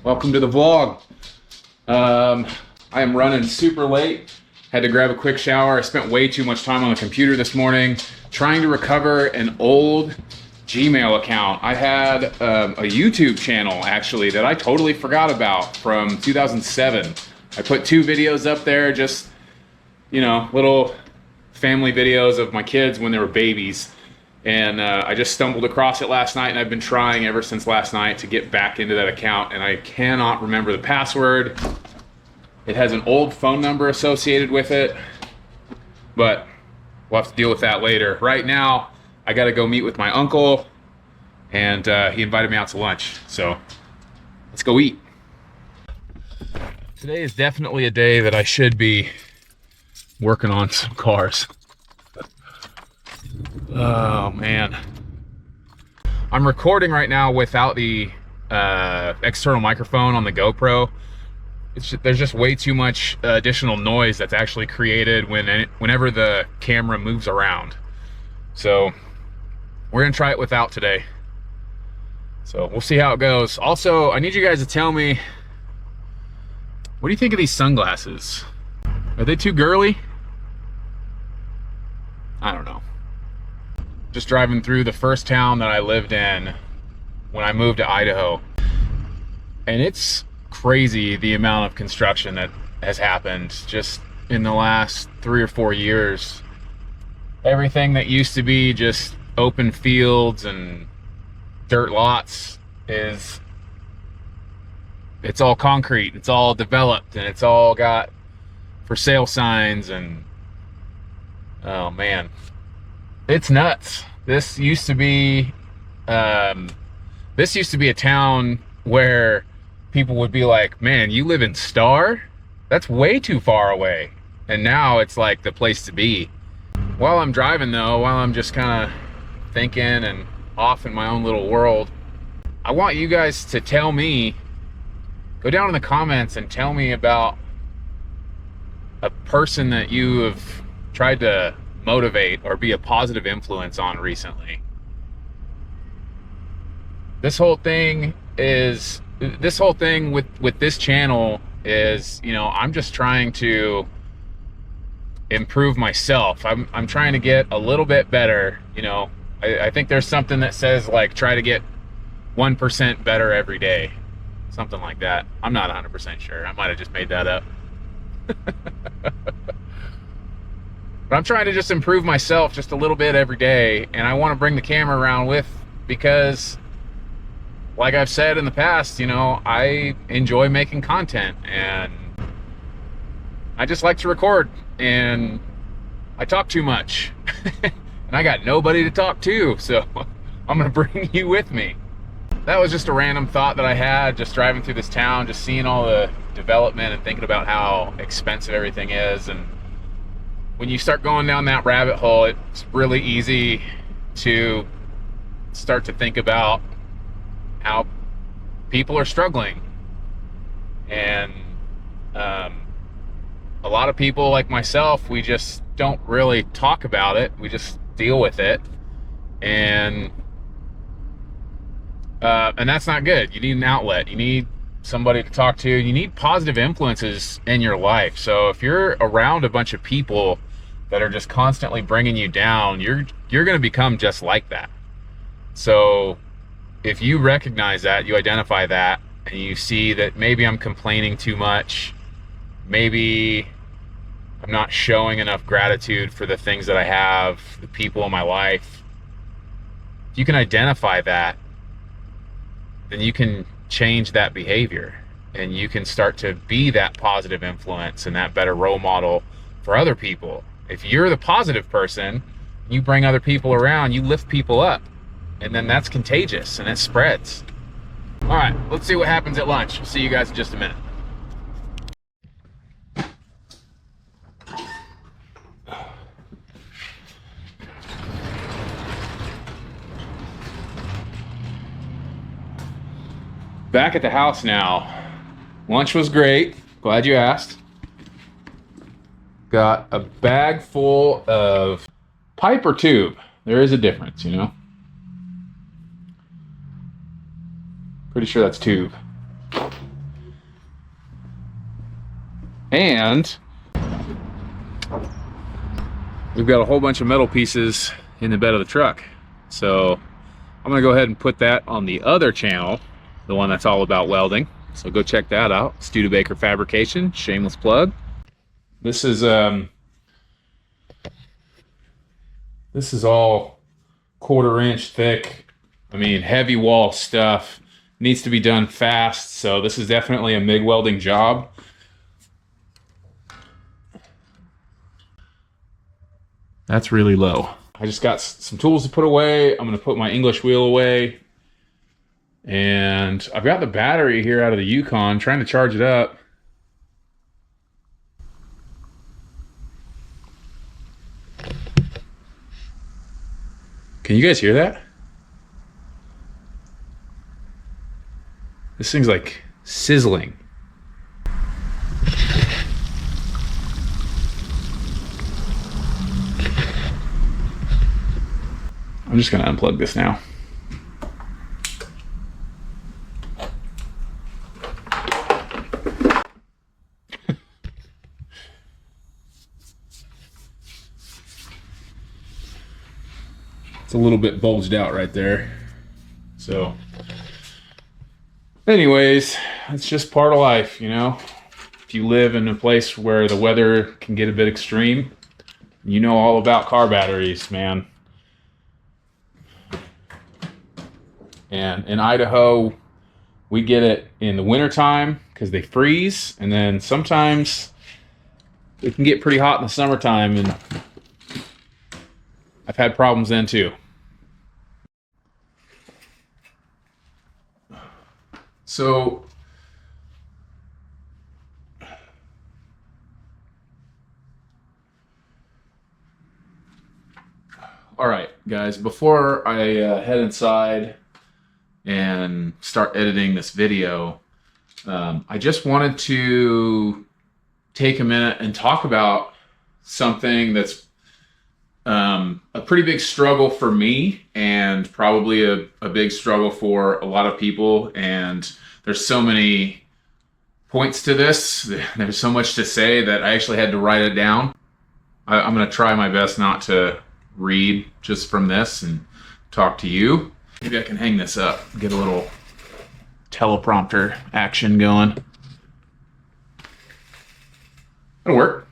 Welcome to the vlog. I am running super late. Had to grab a quick shower. I spent way too much time on the computer this morning trying to recover an old Gmail account. I had a YouTube channel actually that I totally forgot about from 2007. I put 2 videos up there, just, you know, little family videos of my kids when they were babies. And I just stumbled across it last night, and I've been trying ever since last night to get back into that account, and I cannot remember the password. It has an old phone number associated with it, but we'll have to deal with that later. Right now, I gotta go meet with my uncle, and he invited me out to lunch, so let's go eat. Today is definitely a day that I should be working on some cars. Oh man. I'm recording right now without the external microphone on the GoPro. There's just way too much additional noise that's actually created whenever the camera moves around. So we're gonna try it without today. So we'll see how it goes. Also, I need you guys to tell me, what do you think of these sunglasses? Are they too girly? I don't know. Just driving through the first town that I lived in when I moved to Idaho. And it's crazy the amount of construction that has happened just in the last 3 or 4 years. Everything that used to be just open fields and dirt lots it's all concrete, it's all developed, and it's all got for sale signs, and oh man, it's nuts. This used to be a town where people would be like, man, you live in Star? That's way too far away. And now it's like the place to be. While I'm driving though, while I'm just kind of thinking and off in my own little world, I want you guys to tell me, go down in the comments and tell me about a person that you have tried to motivate or be a positive influence on recently. This whole thing with this channel is, you know, I'm just trying to improve myself. I'm trying to get a little bit better, you know. I think there's something that says like try to get 1% better every day, something like that. I'm not 100% sure. I might have just made that up. But I'm trying to just improve myself just a little bit every day, and I want to bring the camera around because like I've said in the past, you know, I enjoy making content, and I just like to record, and I talk too much. And I got nobody to talk to, so I'm gonna bring you with me. That was just a random thought that I had just driving through this town, just seeing all the development and thinking about how expensive everything is. And when you start going down that rabbit hole, it's really easy to start to think about how people are struggling. And a lot of people like myself, we just don't really talk about it. We just deal with it. And that's not good. You need an outlet. You need somebody to talk to. You need positive influences in your life. So if you're around a bunch of people that are just constantly bringing you down, you're going to become just like that. So if you recognize that, you identify that, and you see that maybe I'm complaining too much, maybe I'm not showing enough gratitude for the things that I have, the people in my life, if you can identify that, then you can change that behavior, and you can start to be that positive influence and that better role model for other people. If you're the positive person, you bring other people around, you lift people up, and then that's contagious and it spreads. All right, let's see what happens at lunch. See you guys in just a minute. Back at the house now. Lunch was great. Glad you asked. Got a bag full of pipe or tube. There is a difference, you know. Pretty sure that's tube. And we've got a whole bunch of metal pieces in the bed of the truck. So I'm gonna go ahead and put that on the other channel, the one that's all about welding. So go check that out, Studebaker Fabrication, shameless plug. This is all 1/4 inch thick. I mean, heavy wall stuff. Needs to be done fast, so this is definitely a MIG welding job. That's really low. I just got some tools to put away. I'm gonna put my English wheel away. And I've got the battery here out of the Yukon, trying to charge it up. Can you guys hear that? This thing's like sizzling. I'm just gonna unplug this now. It's a little bit bulged out right there. So anyways, it's just part of life, you know. If you live in a place where the weather can get a bit extreme, you know all about car batteries, man. And in Idaho, we get it in the wintertime because they freeze, and then sometimes it can get pretty hot in the summertime, and I've had problems then too. So all right, guys, before I head inside and start editing this video, I just wanted to take a minute and talk about something that's a pretty big struggle for me, and probably a big struggle for a lot of people. And there's so many points to this. There's so much to say that I actually had to write it down. I'm going to try my best not to read just from this and talk to you. Maybe I can hang this up, get a little teleprompter action going. It'll work.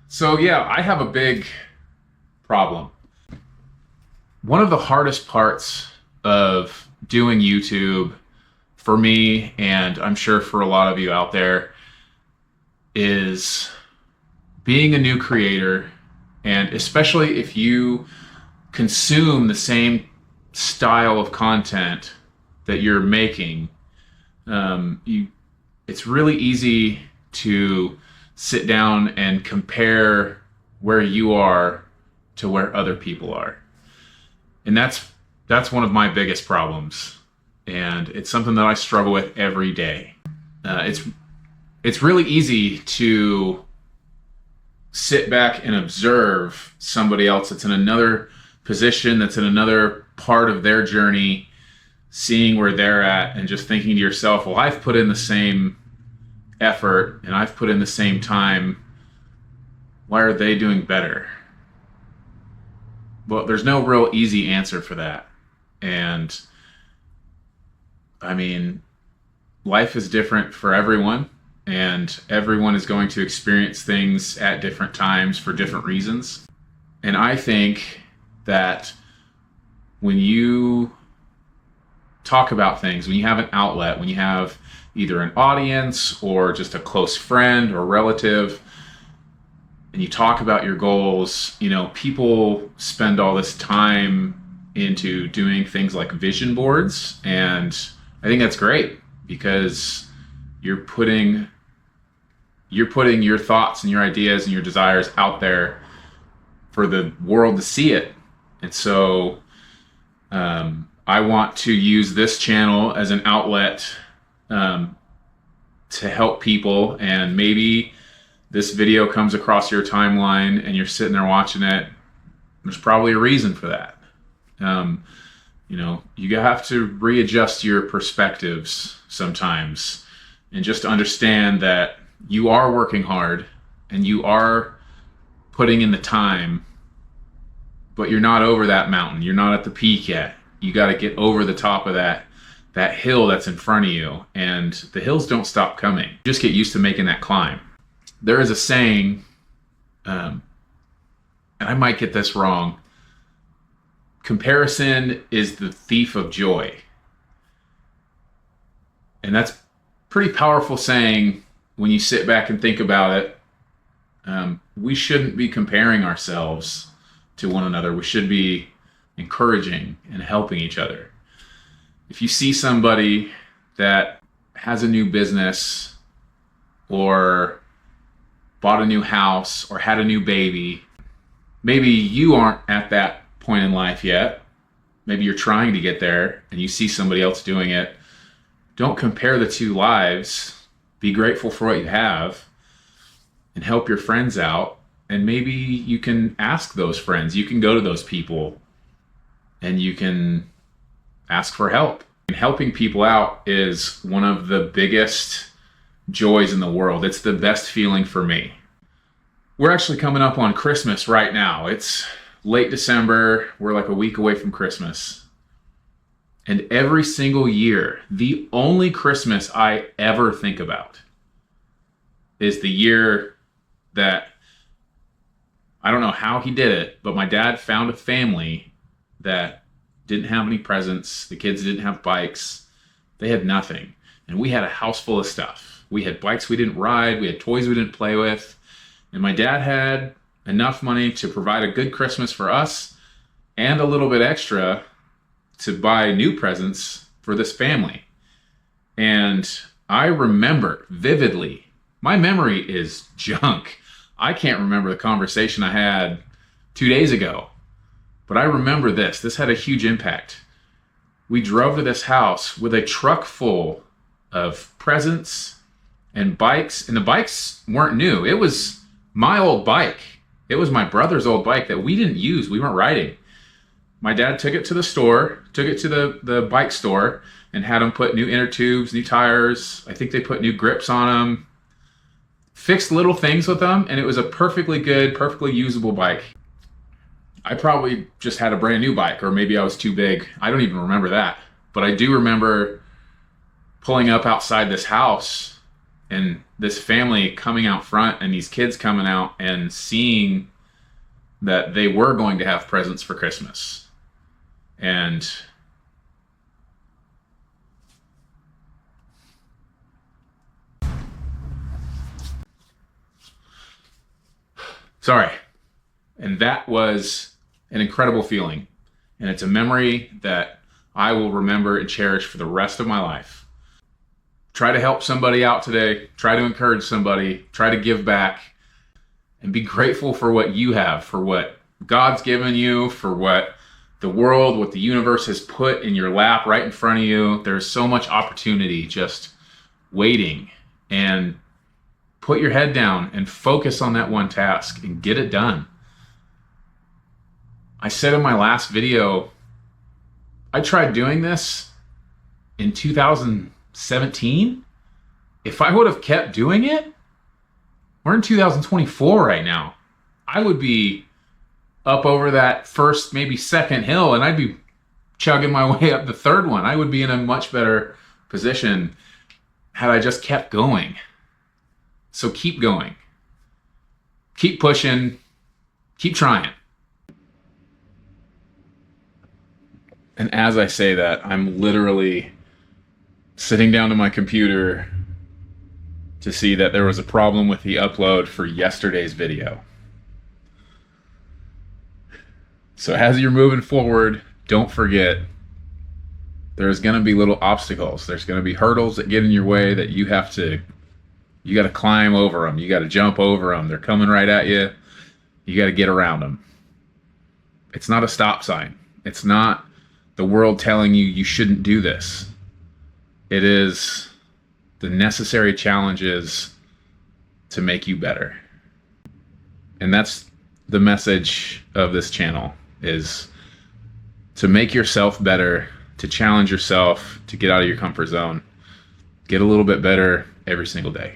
So yeah, I have a big problem. One of the hardest parts of doing YouTube for me, and I'm sure for a lot of you out there, is being a new creator, and especially if you consume the same style of content that you're making, it's really easy to sit down and compare where you are to where other people are. And that's one of my biggest problems. And it's something that I struggle with every day. It's really easy to sit back and observe somebody else that's in another position, that's in another part of their journey, seeing where they're at and just thinking to yourself, well, I've put in the same effort and I've put in the same time. Why are they doing better? Well, there's no real easy answer for that. And I mean, life is different for everyone, and everyone is going to experience things at different times for different reasons. And I think that when you talk about things, when you have an outlet, when you have either an audience or just a close friend or relative, and you talk about your goals, you know, people spend all this time into doing things like vision boards, and I think that's great because you're putting your thoughts and your ideas and your desires out there for the world to see it. And so I want to use this channel as an outlet to help people. And maybe this video comes across your timeline and you're sitting there watching it. There's probably a reason for that. You know, you have to readjust your perspectives sometimes, and just understand that you are working hard and you are putting in the time, but you're not over that mountain. You're not at the peak yet. You got to get over the top of that hill that's in front of you. And the hills don't stop coming. Just get used to making that climb. There is a saying, and I might get this wrong, comparison is the thief of joy. And that's pretty powerful saying when you sit back and think about it. We shouldn't be comparing ourselves to one another. We should be encouraging and helping each other. If you see somebody that has a new business or bought a new house or had a new baby, maybe you aren't at that point in life yet. Maybe you're trying to get there and you see somebody else doing it. Don't compare the two lives. Be grateful for what you have and help your friends out. And maybe you can ask those friends. You can go to those people and you can ask for help. And helping people out is one of the biggest joys in the world. It's the best feeling for me. We're actually coming up on Christmas right now. It's late December. We're like a week away from Christmas. And every single year, the only Christmas I ever think about is the year that, I don't know how he did it, but my dad found a family that didn't have any presents. The kids didn't have bikes. They had nothing. And we had a house full of stuff. We had bikes we didn't ride. We had toys we didn't play with. And my dad had enough money to provide a good Christmas for us and a little bit extra to buy new presents for this family. And I remember vividly, my memory is junk. I can't remember the conversation I had 2 days ago, but I remember this. This had a huge impact. We drove to this house with a truck full of presents and bikes, and the bikes weren't new. It was my old bike. It was my brother's old bike that we didn't use. We weren't riding. My dad took it to the store, took it to the bike store, and had them put new inner tubes, new tires. I think they put new grips on them. Fixed little things with them, and it was a perfectly good, perfectly usable bike. I probably just had a brand new bike, or maybe I was too big. I don't even remember that. But I do remember pulling up outside this house and this family coming out front and these kids coming out and seeing that they were going to have presents for Christmas. And sorry. And that was an incredible feeling. And it's a memory that I will remember and cherish for the rest of my life. Try to help somebody out today. Try to encourage somebody. Try to give back. And be grateful for what you have, for what God's given you, for what the world, what the universe has put in your lap right in front of you. There's so much opportunity just waiting. And put your head down and focus on that one task and get it done. I said in my last video, I tried doing this in 2017. If I would have kept doing it, we're in 2024 right now. I would be up over that first, maybe second hill, and I'd be chugging my way up the third one. I would be in a much better position had I just kept going. So keep going. Keep pushing. Keep trying. And as I say that, I'm literally sitting down to my computer to see that there was a problem with the upload for yesterday's video. So as you're moving forward, don't forget, there's going to be little obstacles. There's going to be hurdles that get in your way that you got to climb over them. You got to jump over them. They're coming right at you. You got to get around them. It's not a stop sign. It's not the world telling you you shouldn't do this. It is the necessary challenges to make you better. And that's the message of this channel, is to make yourself better, to challenge yourself, to get out of your comfort zone, get a little bit better every single day.